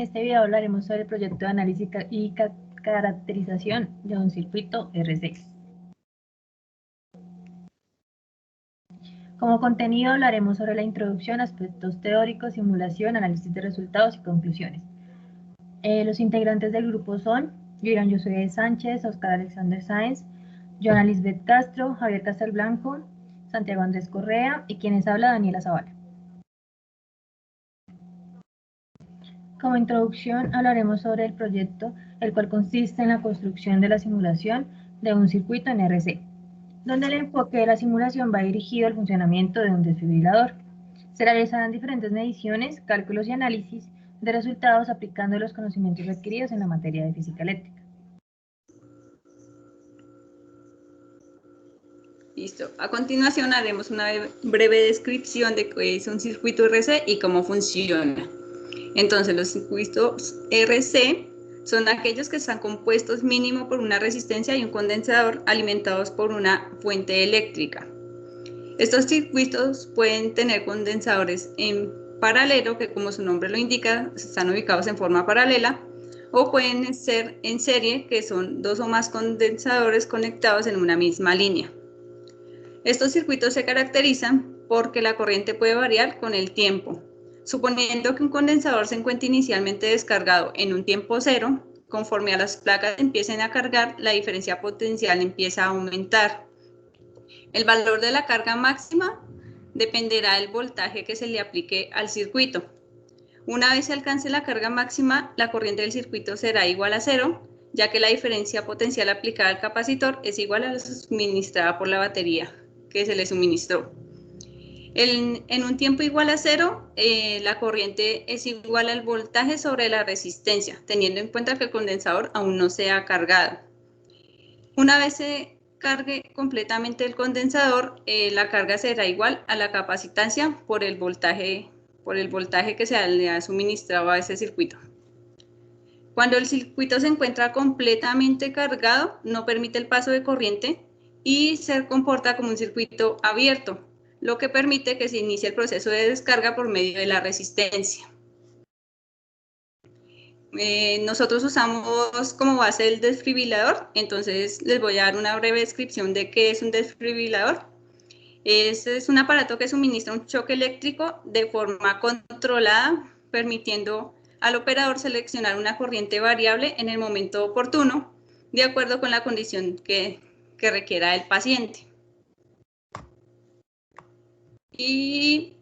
En este video hablaremos sobre el proyecto de análisis y caracterización de un circuito RC. Como contenido hablaremos sobre la introducción, aspectos teóricos, simulación, análisis de resultados y conclusiones. Los integrantes del grupo son Josué Josué Sánchez, Oscar Alexander Sáenz, Joana Lisbeth Castro, Javier Castelblanco, Santiago Andrés Correa y quienes habla Daniela Zavala. Como introducción hablaremos sobre el proyecto, el cual consiste en la construcción de la simulación de un circuito en RC, donde el enfoque de la simulación va dirigido al funcionamiento de un desfibrilador. Se realizarán diferentes mediciones, cálculos y análisis de resultados aplicando los conocimientos adquiridos en la materia de física eléctrica. Listo. A continuación haremos una breve descripción de qué es un circuito RC y cómo funciona. Entonces, los circuitos RC son aquellos que están compuestos mínimo por una resistencia y un condensador alimentados por una fuente eléctrica. Estos circuitos pueden tener condensadores en paralelo, que como su nombre lo indica, están ubicados en forma paralela, o pueden ser en serie, que son dos o más condensadores conectados en una misma línea. Estos circuitos se caracterizan porque la corriente puede variar con el tiempo. Suponiendo que un condensador se encuentre inicialmente descargado en un tiempo cero, conforme a las placas empiecen a cargar, la diferencia potencial empieza a aumentar. El valor de la carga máxima dependerá del voltaje que se le aplique al circuito. Una vez se alcance la carga máxima, la corriente del circuito será igual a cero, ya que la diferencia potencial aplicada al capacitor es igual a la suministrada por la batería que se le suministró. En un tiempo igual a cero, la corriente es igual al voltaje sobre la resistencia, teniendo en cuenta que el condensador aún no se ha cargado. Una vez se cargue completamente el condensador, la carga será igual a la capacitancia por el voltaje que se le ha suministrado a ese circuito. Cuando el circuito se encuentra completamente cargado, no permite el paso de corriente y se comporta como un circuito abierto, lo que permite que se inicie el proceso de descarga por medio de la resistencia. Nosotros usamos como base el desfibrilador, entonces les voy a dar una breve descripción de qué es un desfibrilador. Este es un aparato que suministra un choque eléctrico de forma controlada, permitiendo al operador seleccionar una corriente variable en el momento oportuno, de acuerdo con la condición que requiera el paciente. Y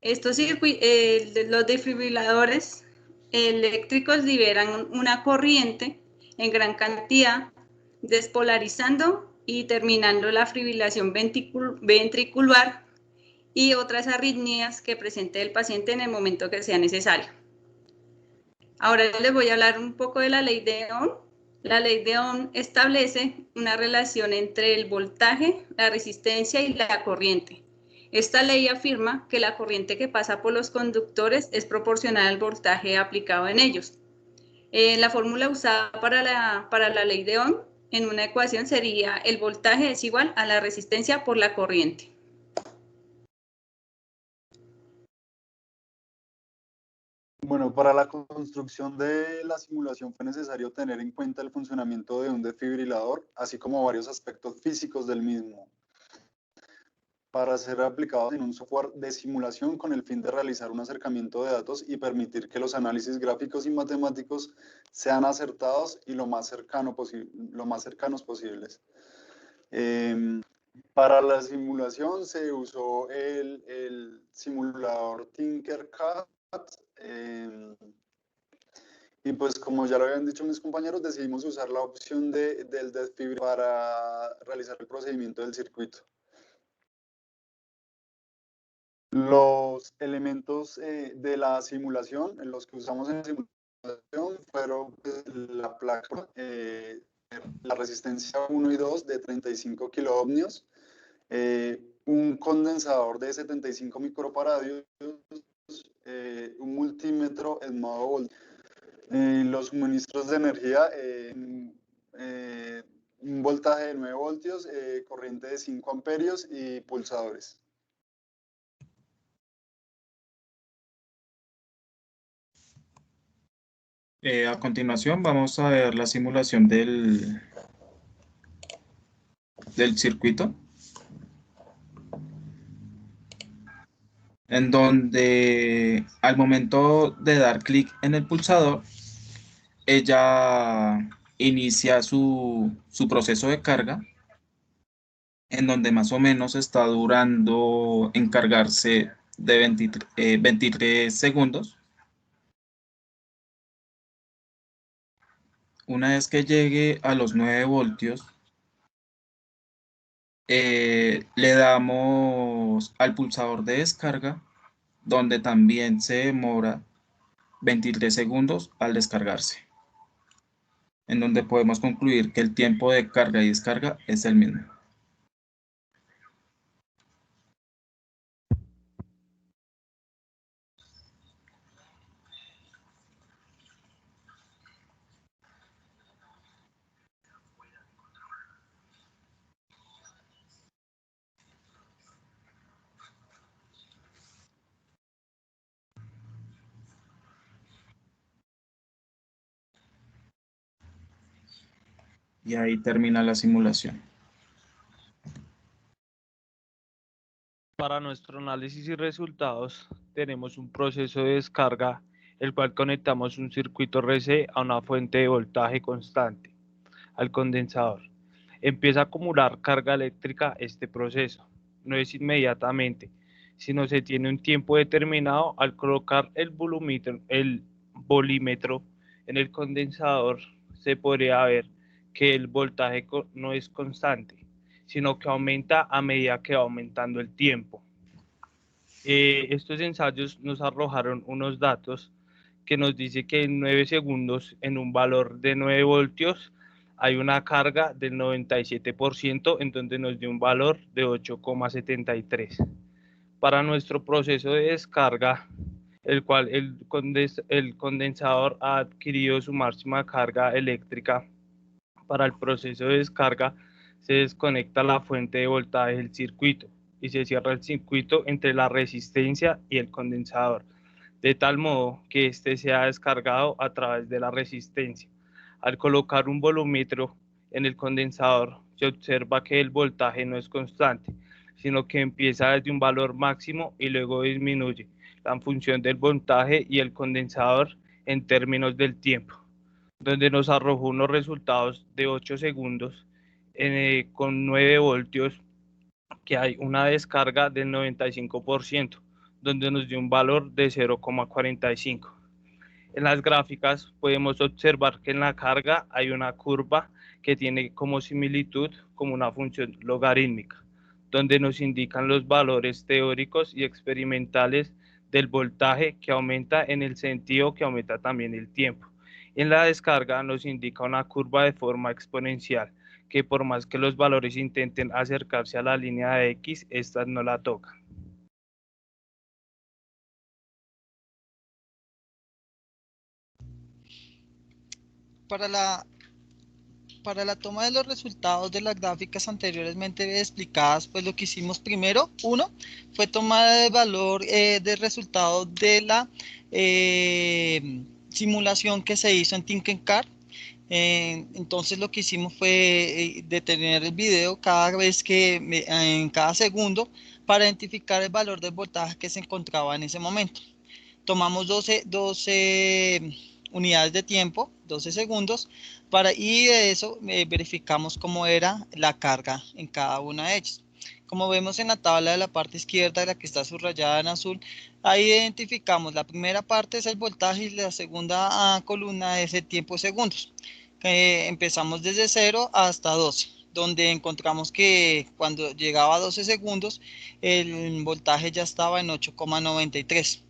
los desfibriladores eléctricos liberan una corriente en gran cantidad, despolarizando y terminando la fibrilación ventricular y otras arritmias que presente el paciente en el momento que sea necesario. Ahora les voy a hablar un poco de la ley de Ohm. La ley de Ohm establece una relación entre el voltaje, la resistencia y la corriente. Esta ley afirma que la corriente que pasa por los conductores es proporcional al voltaje aplicado en ellos. La fórmula usada para la ley de Ohm en una ecuación sería: el voltaje es igual a la resistencia por la corriente. Bueno, para la construcción de la simulación fue necesario tener en cuenta el funcionamiento de un desfibrilador, así como varios aspectos físicos del mismo, para ser aplicados en un software de simulación con el fin de realizar un acercamiento de datos y permitir que los análisis gráficos y matemáticos sean acertados y lo más cercanos posibles. Para la simulación se usó el simulador Tinkercad, y pues como ya lo habían dicho mis compañeros, decidimos usar la opción del desfibrilador para realizar el procedimiento del circuito. Los elementos de la simulación, los que usamos en la simulación, fueron pues, la placa, la resistencia 1 y 2 de 35 kiloohmios, un condensador de 75 microfaradios, un multímetro en modo volt, los suministros de energía, un voltaje de 9 voltios, corriente de 5 amperios y pulsadores. A continuación vamos a ver la simulación del circuito, en donde al momento de dar clic en el pulsador, ella inicia su proceso de carga, en donde más o menos está durando en cargarse de 23 segundos. Una vez que llegue a los 9 voltios, le damos al pulsador de descarga, donde también se demora 23 segundos al descargarse, en donde podemos concluir que el tiempo de carga y descarga es el mismo. Y ahí termina la simulación. Para nuestro análisis y resultados, tenemos un proceso de descarga, el cual conectamos un circuito RC a una fuente de voltaje constante, al condensador. Empieza a acumular carga eléctrica este proceso. No es inmediatamente, sino se tiene un tiempo determinado al colocar el volímetro en el condensador. Se podría ver que el voltaje no es constante, sino que aumenta a medida que va aumentando el tiempo. Estos ensayos nos arrojaron unos datos que nos dice que en 9 segundos, en un valor de 9 voltios, hay una carga del 97%, en donde nos dio un valor de 8,73. Para nuestro proceso de descarga, el cual el condensador ha adquirido su máxima carga eléctrica, para el proceso de descarga se desconecta la fuente de voltaje del circuito y se cierra el circuito entre la resistencia y el condensador, de tal modo que éste sea descargado a través de la resistencia. Al colocar un volúmetro en el condensador, se observa que el voltaje no es constante, sino que empieza desde un valor máximo y luego disminuye en función del voltaje y el condensador en términos del tiempo, donde nos arrojó unos resultados de 8 segundos con 9 voltios, que hay una descarga del 95%, donde nos dio un valor de 0,45. En las gráficas podemos observar que en la carga hay una curva que tiene como similitud como una función logarítmica, donde nos indican los valores teóricos y experimentales del voltaje, que aumenta en el sentido que aumenta también el tiempo. En la descarga nos indica una curva de forma exponencial, que por más que los valores intenten acercarse a la línea de X, estas no la tocan. Para la toma de los resultados de las gráficas anteriormente explicadas, pues lo que hicimos primero, uno, fue tomar el valor de resultado de la simulación que se hizo en Tinkercad. Entonces lo que hicimos fue detener el video cada vez que, en cada segundo, para identificar el valor del voltaje que se encontraba en ese momento. Tomamos 12 unidades de tiempo, 12 segundos, y de eso verificamos cómo era la carga en cada una de ellas. Como vemos en la tabla de la parte izquierda, la que está subrayada en azul, ahí identificamos la primera parte es el voltaje y la segunda columna es el tiempo de segundos. Empezamos desde 0 hasta 12, donde encontramos que cuando llegaba a 12 segundos, el voltaje ya estaba en 8,93.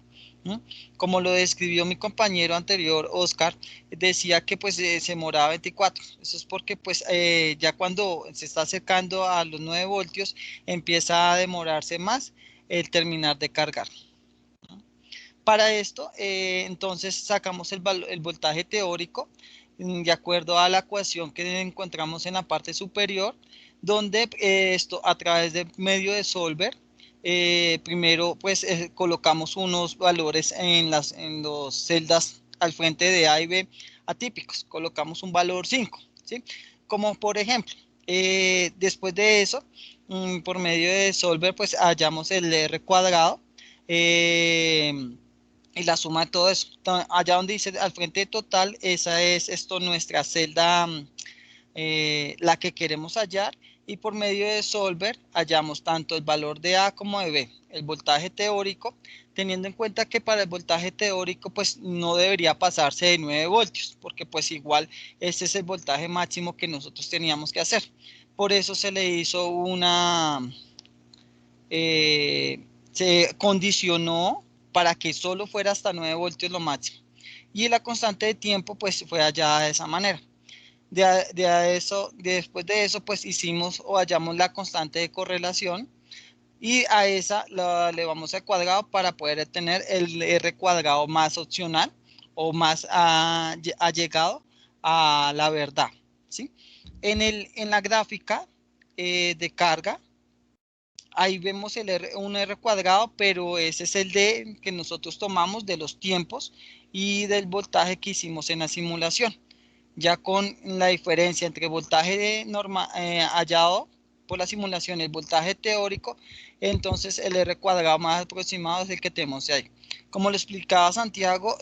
Como lo describió mi compañero anterior, Oscar, decía que pues se demoraba 24. Eso es porque pues ya cuando se está acercando a los 9 voltios empieza a demorarse más el terminar de cargar. Para esto, entonces sacamos el voltaje teórico de acuerdo a la ecuación que encontramos en la parte superior, donde esto a través de medio de solver, primero pues colocamos unos valores en las celdas al frente de A y B atípicos. Colocamos un valor 5, ¿sí? Como por ejemplo, después de eso, por medio de solver, pues hallamos el R cuadrado y la suma de todo eso. Allá donde dice al frente total, esa es nuestra celda, la que queremos hallar, y por medio de solver hallamos tanto el valor de A como de B, el voltaje teórico, teniendo en cuenta que para el voltaje teórico pues no debería pasarse de 9 voltios, porque pues igual ese es el voltaje máximo que nosotros teníamos que hacer. Por eso se le hizo se condicionó para que solo fuera hasta 9 voltios lo máximo. Y la constante de tiempo pues fue hallada de esa manera. Después de eso pues hicimos o hallamos la constante de correlación, y a esa le vamos al cuadrado para poder tener el R cuadrado más opcional o más allegado a la verdad, ¿sí? En la gráfica de carga, ahí vemos un R cuadrado, pero ese es el D que nosotros tomamos de los tiempos y del voltaje que hicimos en la simulación. Ya con la diferencia entre el voltaje hallado por la simulación y el voltaje teórico, entonces el R cuadrado más aproximado es el que tenemos ahí. Como lo explicaba Santiago,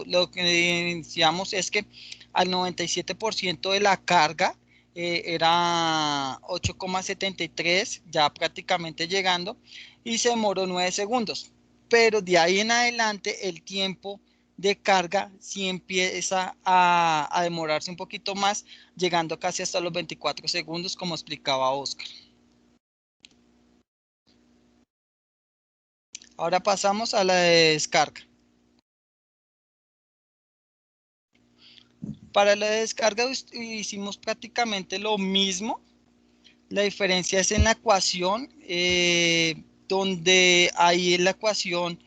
lo que decíamos es que al 97% de la carga era 8,73, ya prácticamente llegando, y se demoró 9 segundos. Pero de ahí en adelante el tiempo de carga sí empieza a demorarse un poquito más, llegando casi hasta los 24 segundos, como explicaba Oscar. Ahora pasamos a la descarga. Para la descarga hicimos prácticamente lo mismo. La diferencia es en la ecuación, donde ahí en la ecuación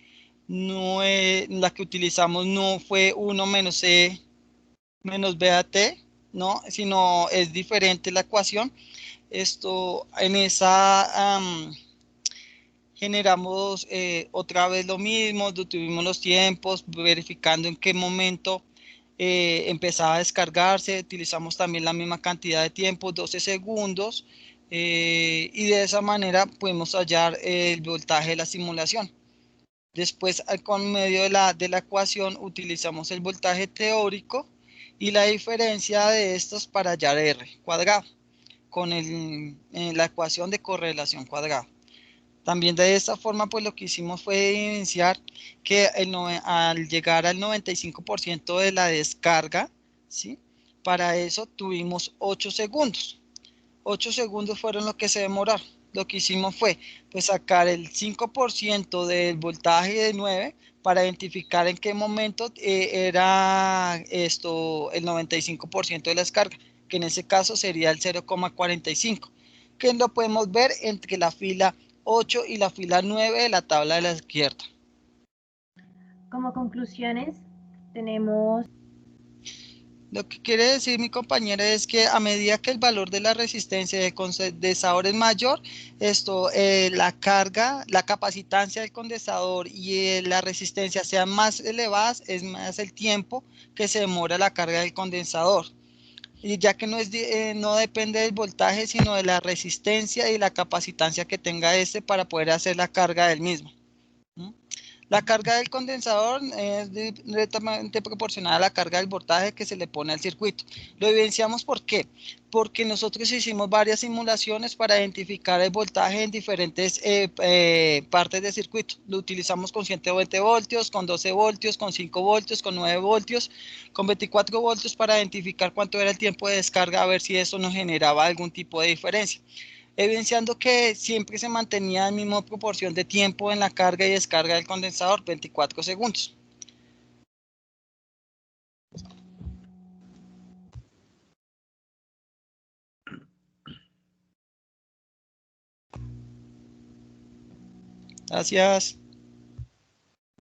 la que utilizamos no fue 1 menos C menos BAT, ¿no? Sino es diferente la ecuación. En esa generamos otra vez lo mismo, tuvimos los tiempos, verificando en qué momento empezaba a descargarse, utilizamos también la misma cantidad de tiempo, 12 segundos, y de esa manera podemos hallar el voltaje de la simulación. Después, con medio de la ecuación, utilizamos el voltaje teórico y la diferencia de estos para hallar R cuadrado, con la ecuación de correlación cuadrada. También de esta forma, pues lo que hicimos fue evidenciar que al llegar al 95% de la descarga, ¿sí? Para eso tuvimos 8 segundos. 8 segundos fueron lo que se demoraron. Lo que hicimos fue pues sacar el 5% del voltaje de 9 para identificar en qué momento era el 95% de la descarga, que en ese caso sería el 0,45, que lo podemos ver entre la fila 8 y la fila 9 de la tabla de la izquierda. Como conclusiones, tenemos... Lo que quiere decir mi compañera es que a medida que el valor de la resistencia de condensador es mayor, la carga, la capacitancia del condensador y la resistencia sean más elevadas, es más el tiempo que se demora la carga del condensador. Y ya que no depende del voltaje, sino de la resistencia y la capacitancia que tenga para poder hacer la carga del mismo. La carga del condensador es directamente proporcional a la carga del voltaje que se le pone al circuito. Lo evidenciamos ¿por qué? Porque nosotros hicimos varias simulaciones para identificar el voltaje en diferentes partes del circuito. Lo utilizamos con 120 voltios, con 12 voltios, con 5 voltios, con 9 voltios, con 24 voltios para identificar cuánto era el tiempo de descarga, a ver si eso nos generaba algún tipo de diferencia, evidenciando que siempre se mantenía la misma proporción de tiempo en la carga y descarga del condensador, 24 segundos. Gracias.